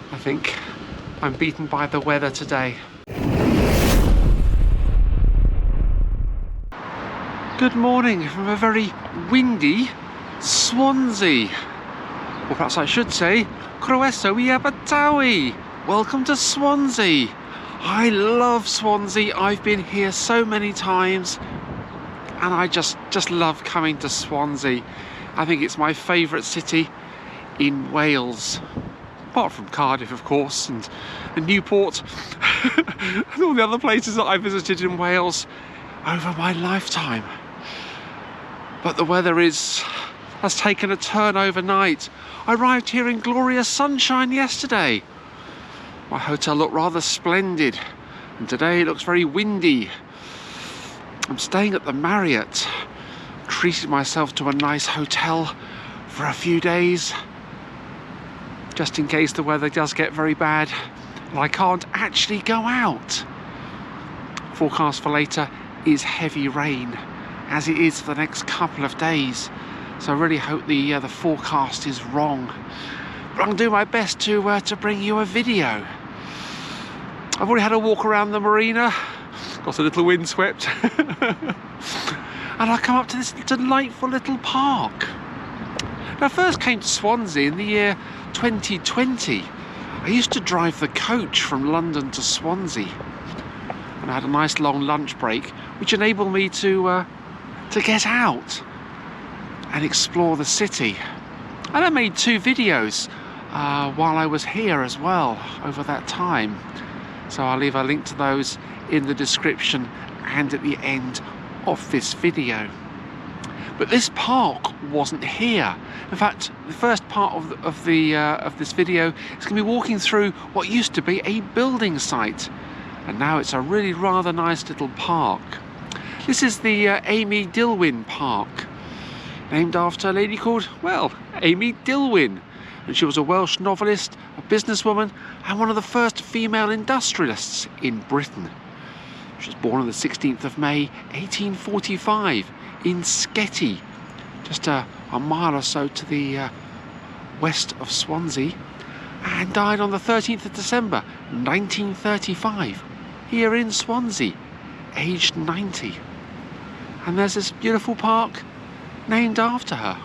I think I'm beaten by the weather today. Good morning from a very windy Swansea. Or perhaps I should say, Croeso I Tawe. Welcome to Swansea. I love Swansea. I've been here so many times and I just love coming to Swansea. I think it's my favourite city in Wales. Apart from Cardiff, of course, and Newport and all the other places that I visited in Wales over my lifetime. But the weather has taken a turn overnight. I arrived here in glorious sunshine yesterday. My hotel looked rather splendid, and today it looks very windy. I'm staying at the Marriott. Treated myself to a nice hotel for a few days, just in case the weather does get very bad and I can't actually go out. Forecast for later is heavy rain, as it is for the next couple of days. So I really hope the forecast is wrong. But I'm going to do my best to bring you a video. I've already had a walk around the marina, got a little windswept, and I come up to this delightful little park. When I first came to Swansea in the year 2020, I used to drive the coach from London to Swansea, and I had a nice long lunch break, which enabled me to get out and explore the city. And I made 2 videos while I was here as well over that time. So I'll leave a link to those in the description and at the end of this video. But this park wasn't here. In fact, the first part of this video is going to be walking through what used to be a building site, and now it's a really rather nice little park. This is the Amy Dillwyn Park, named after a lady called, well, Amy Dillwyn. And she was a Welsh novelist, a businesswoman, and one of the first female industrialists in Britain. She was born on the 16th of May 1845 in Sketty, just a mile or so to the west of Swansea, and died on the 13th of December 1935 here in Swansea, aged 90. And there's this beautiful park named after her.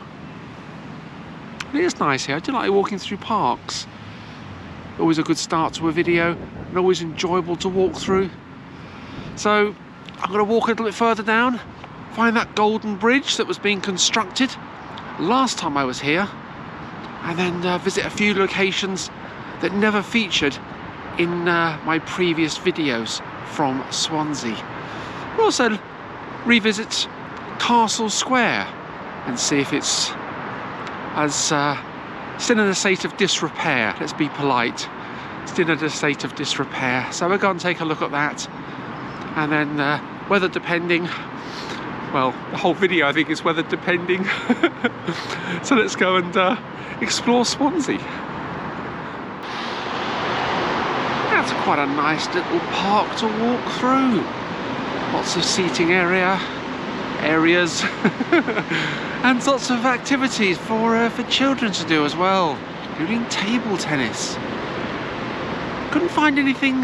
It is nice here. I do like walking through parks. Always a good start to a video and always enjoyable to walk through. So I'm going to walk a little bit further down, find that golden bridge that was being constructed last time I was here, and then visit a few locations that never featured in my previous videos from Swansea. We'll also revisit Castle Square and see if it's still in a state of disrepair. Let's be polite. Still in a state of disrepair. So we're going to take a look at that, and then weather depending. Well, the whole video I think is weather depending. So let's go and explore Swansea. That's quite a nice little park to walk through. Lots of seating areas and lots of activities for children to do as well, including table tennis. Couldn't find anything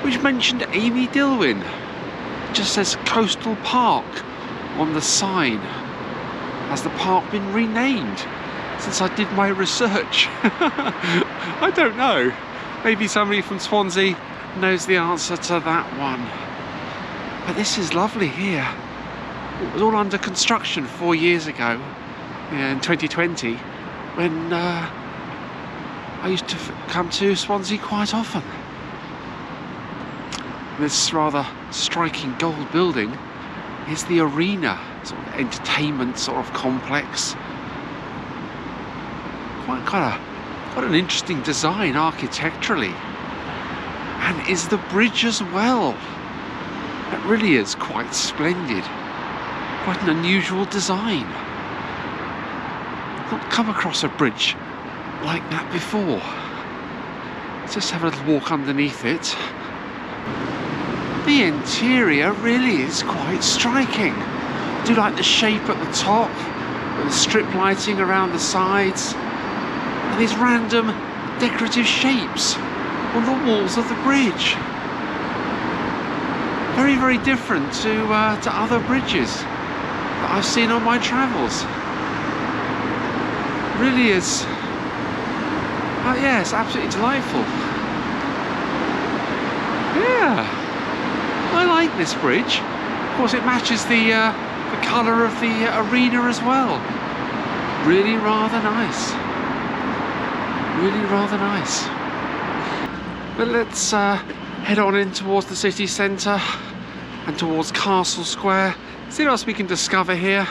which mentioned Amy Dillwyn. It just says Coastal Park on the sign. Has the park been renamed since I did my research? I don't know. Maybe somebody from Swansea knows the answer to that one. But this is lovely here. It was all under construction 4 years ago, in 2020, when I used to come to Swansea quite often. This rather striking gold building is the arena, sort of entertainment sort of complex. Quite an interesting design architecturally, and is the bridge as well. It really is quite splendid. Quite an unusual design. I've not come across a bridge like that before. Let's just have a little walk underneath it. The interior really is quite striking. I do like the shape at the top, with the strip lighting around the sides, and these random decorative shapes on the walls of the bridge. Very, very different to other bridges that I've seen on my travels. Really is, yeah, it's absolutely delightful. Yeah, I like this bridge. Of course, it matches the colour of the arena as well. Really rather nice. Really rather nice. But let's head on in towards the city centre and towards Castle Square. See what else we can discover here,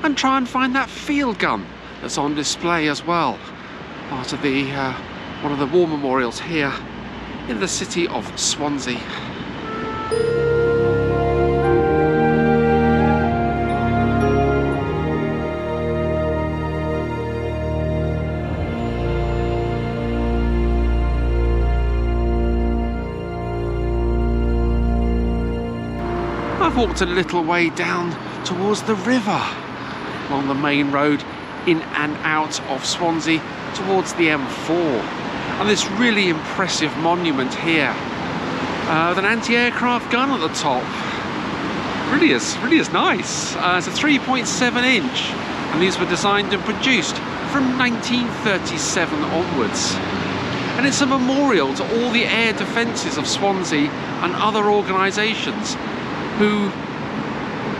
and try and find that field gun that's on display as well. Part of the one of the war memorials here in the city of Swansea. I've walked a little way down towards the river along the main road in and out of Swansea towards the M4, and this really impressive monument here with an anti-aircraft gun at the top. Really is nice. It's a 3.7 inch, and these were designed and produced from 1937 onwards. And it's a memorial to all the air defences of Swansea and other organisations who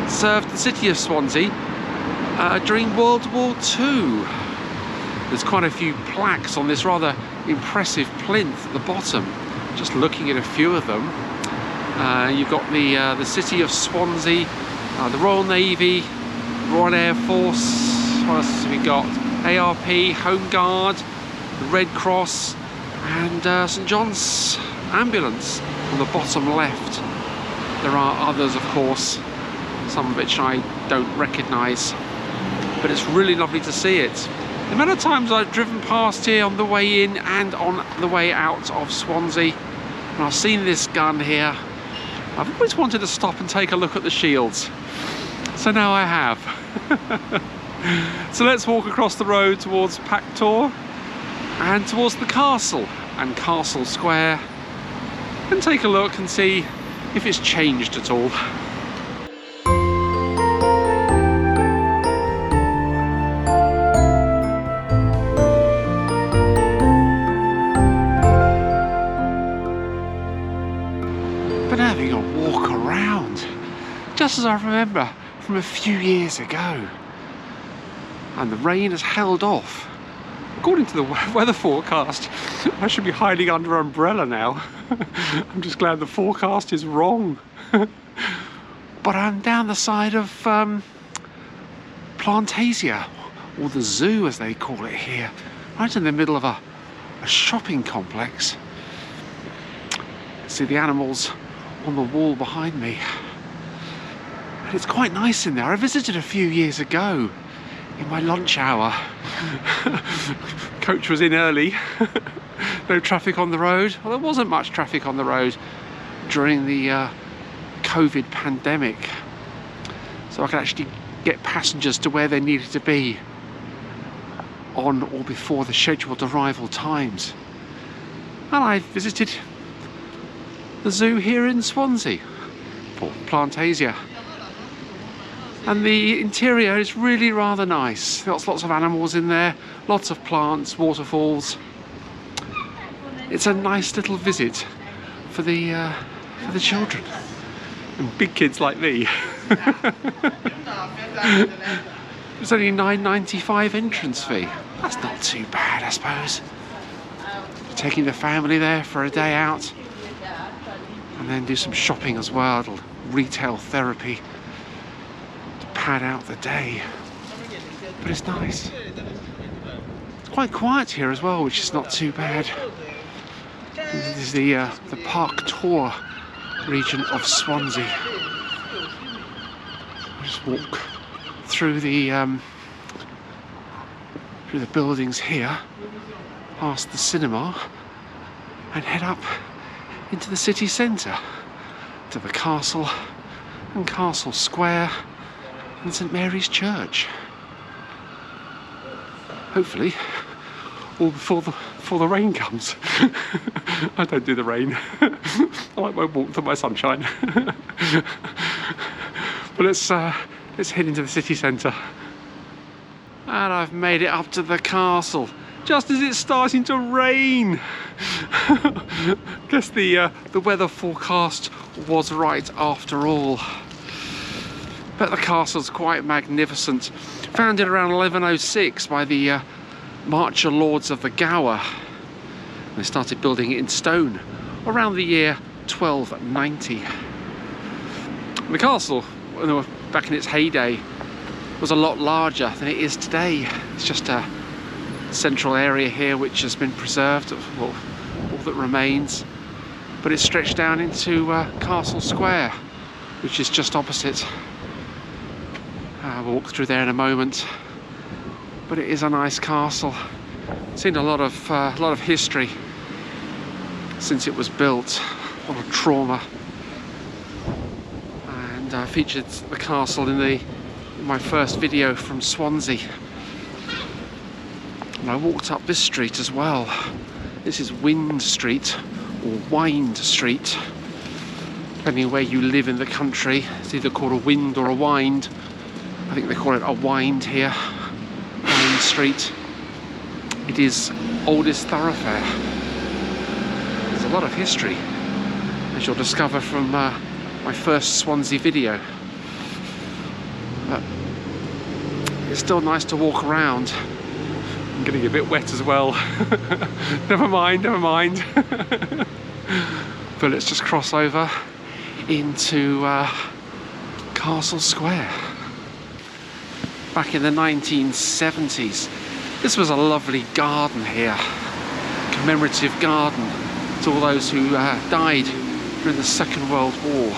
served the city of Swansea during World War II. There's quite a few plaques on this rather impressive plinth at the bottom. Just looking at a few of them, you've got the city of Swansea, the Royal Navy, Royal Air Force. What else have we got? ARP, Home Guard, the Red Cross, and St John's Ambulance on the bottom left. There are others, of course, some of which I don't recognise, but it's really lovely to see it. The amount of times I've driven past here on the way in and on the way out of Swansea, and I've seen this gun here, I've always wanted to stop and take a look at the shields. So now I have. So let's walk across the road towards Parc Taew and towards the castle and Castle Square and take a look and see if it's changed at all. But having a walk around, just as I remember from a few years ago, and the rain has held off. According to the weather forecast, I should be hiding under an umbrella now. I'm just glad the forecast is wrong. But I'm down the side of Plantasia, or the zoo as they call it here, right in the middle of a shopping complex. See the animals on the wall behind me. And it's quite nice in there. I visited a few years ago in my lunch hour. Coach was in early. No traffic on the road. Well, there wasn't much traffic on the road during the COVID pandemic, so I could actually get passengers to where they needed to be on or before the scheduled arrival times. And I visited the zoo here in Swansea, for Plantasia. And the interior is really rather nice. Lots of animals in there, lots of plants, waterfalls. It's a nice little visit for the children and big kids like me. It's only £9.95 entrance fee. That's not too bad, I suppose. Taking the family there for a day out, and then do some shopping as well, little retail therapy. Pad out the day, but it's nice. It's quite quiet here as well, which is not too bad. This is the Parc Taew region of Swansea. I'll just walk through the buildings here, past the cinema, and head up into the city centre to the castle and Castle Square and St Mary's Church. Hopefully or before the rain comes. I don't do the rain. I like my warmth and my sunshine. But let's head into the city centre. And I've made it up to the castle just as it's starting to rain. Guess the weather forecast was right after all. But the castle's quite magnificent. Founded around 1106 by the Marcher Lords of the Gower. They started building it in stone around the year 1290. The castle, back in its heyday, was a lot larger than it is today. It's just a central area here which has been preserved, well, all that remains. But it's stretched down into Castle Square, which is just opposite. We'll walk through there in a moment. But it is a nice castle. Seen a lot of history since it was built. A lot of trauma. And I featured the castle in my first video from Swansea. And I walked up this street as well. This is Wind Street, or Wind Street. Depending on where you live in the country, it's either called a wind or a wind. I think they call it a wind here. Wind Street. It is oldest thoroughfare. There's a lot of history, as you'll discover from my first Swansea video. But it's still nice to walk around. I'm getting a bit wet as well. Never mind. But let's just cross over into Castle Square. Back in the 1970s, this was a lovely garden here. Commemorative garden to all those who died during the Second World War.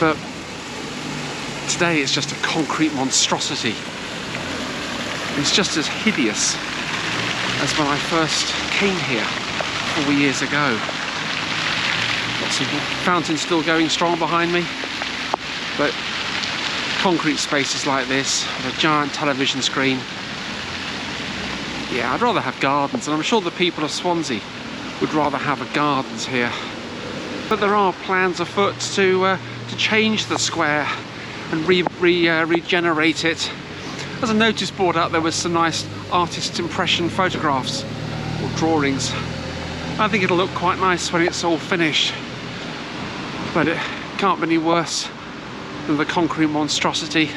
But today it's just a concrete monstrosity. It's just as hideous as when I first came here 4 years ago. Lots of fountains still going strong behind me, but concrete spaces like this, with a giant television screen. Yeah, I'd rather have gardens, and I'm sure the people of Swansea would rather have gardens here. But there are plans afoot to change the square and regenerate it. There's a notice board out there with some nice artist impression photographs or drawings. I think it'll look quite nice when it's all finished. But it can't be any worse than the concrete monstrosity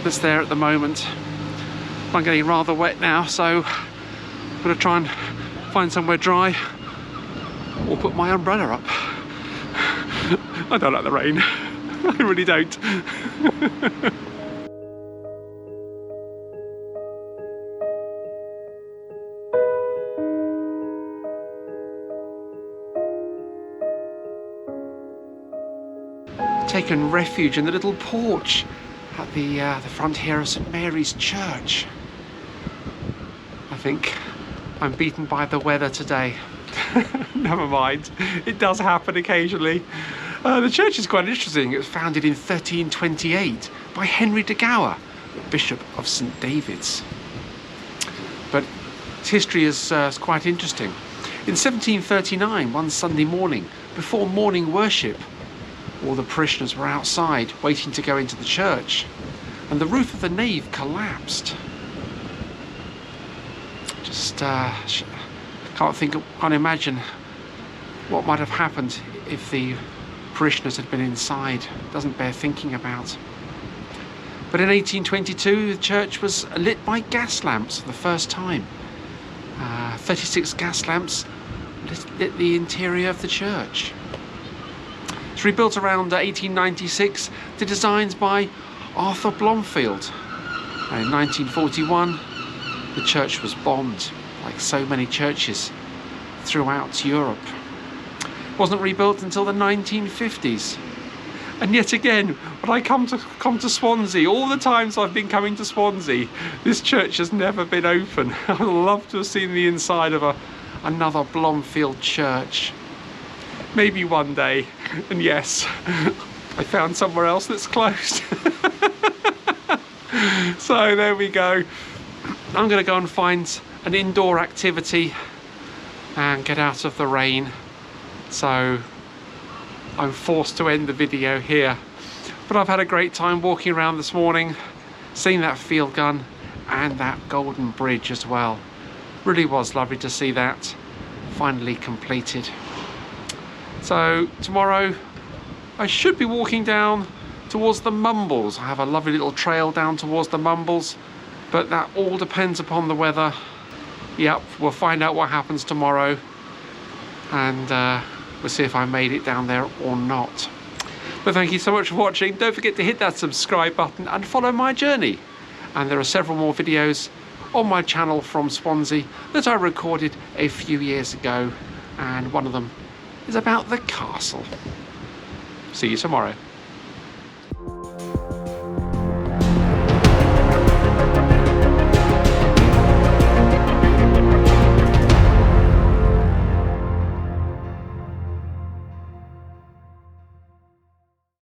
that's there at the moment. I'm getting rather wet now, so I'm going to try and find somewhere dry or put my umbrella up. I don't like the rain. I really don't. Taken refuge in the little porch at the front here of St Mary's Church. I think I'm beaten by the weather today. Never mind, it does happen occasionally. The church is quite interesting. It was founded in 1328 by Henry de Gower, Bishop of St David's. But its history is quite interesting. In 1739, one Sunday morning, before morning worship, all the parishioners were outside waiting to go into the church, and the roof of the nave collapsed. Just can't imagine what might have happened if the parishioners had been inside. Doesn't bear thinking about. But in 1822 the church was lit by gas lamps for the first time. 36 gas lamps lit the interior of the church. It's rebuilt around 1896 to designs by Arthur Blomfield. And in 1941 the church was bombed, like so many churches throughout Europe. It wasn't rebuilt until the 1950s. And yet again, when I come to Swansea, all the times I've been coming to Swansea, this church has never been open. I would love to have seen the inside of another Blomfield church. Maybe one day. And yes, I found somewhere else that's closed. So there we go. I'm going to go and find an indoor activity and get out of the rain. So I'm forced to end the video here. But I've had a great time walking around this morning, seeing that field gun and that golden bridge as well. Really was lovely to see that finally completed. So tomorrow I should be walking down towards the Mumbles. I have a lovely little trail down towards the Mumbles, but that all depends upon the weather. Yep, we'll find out what happens tomorrow, and we'll see if I made it down there or not. But thank you so much for watching. Don't forget to hit that subscribe button and follow my journey. And there are several more videos on my channel from Swansea that I recorded a few years ago, and one of them is about the castle. See you tomorrow.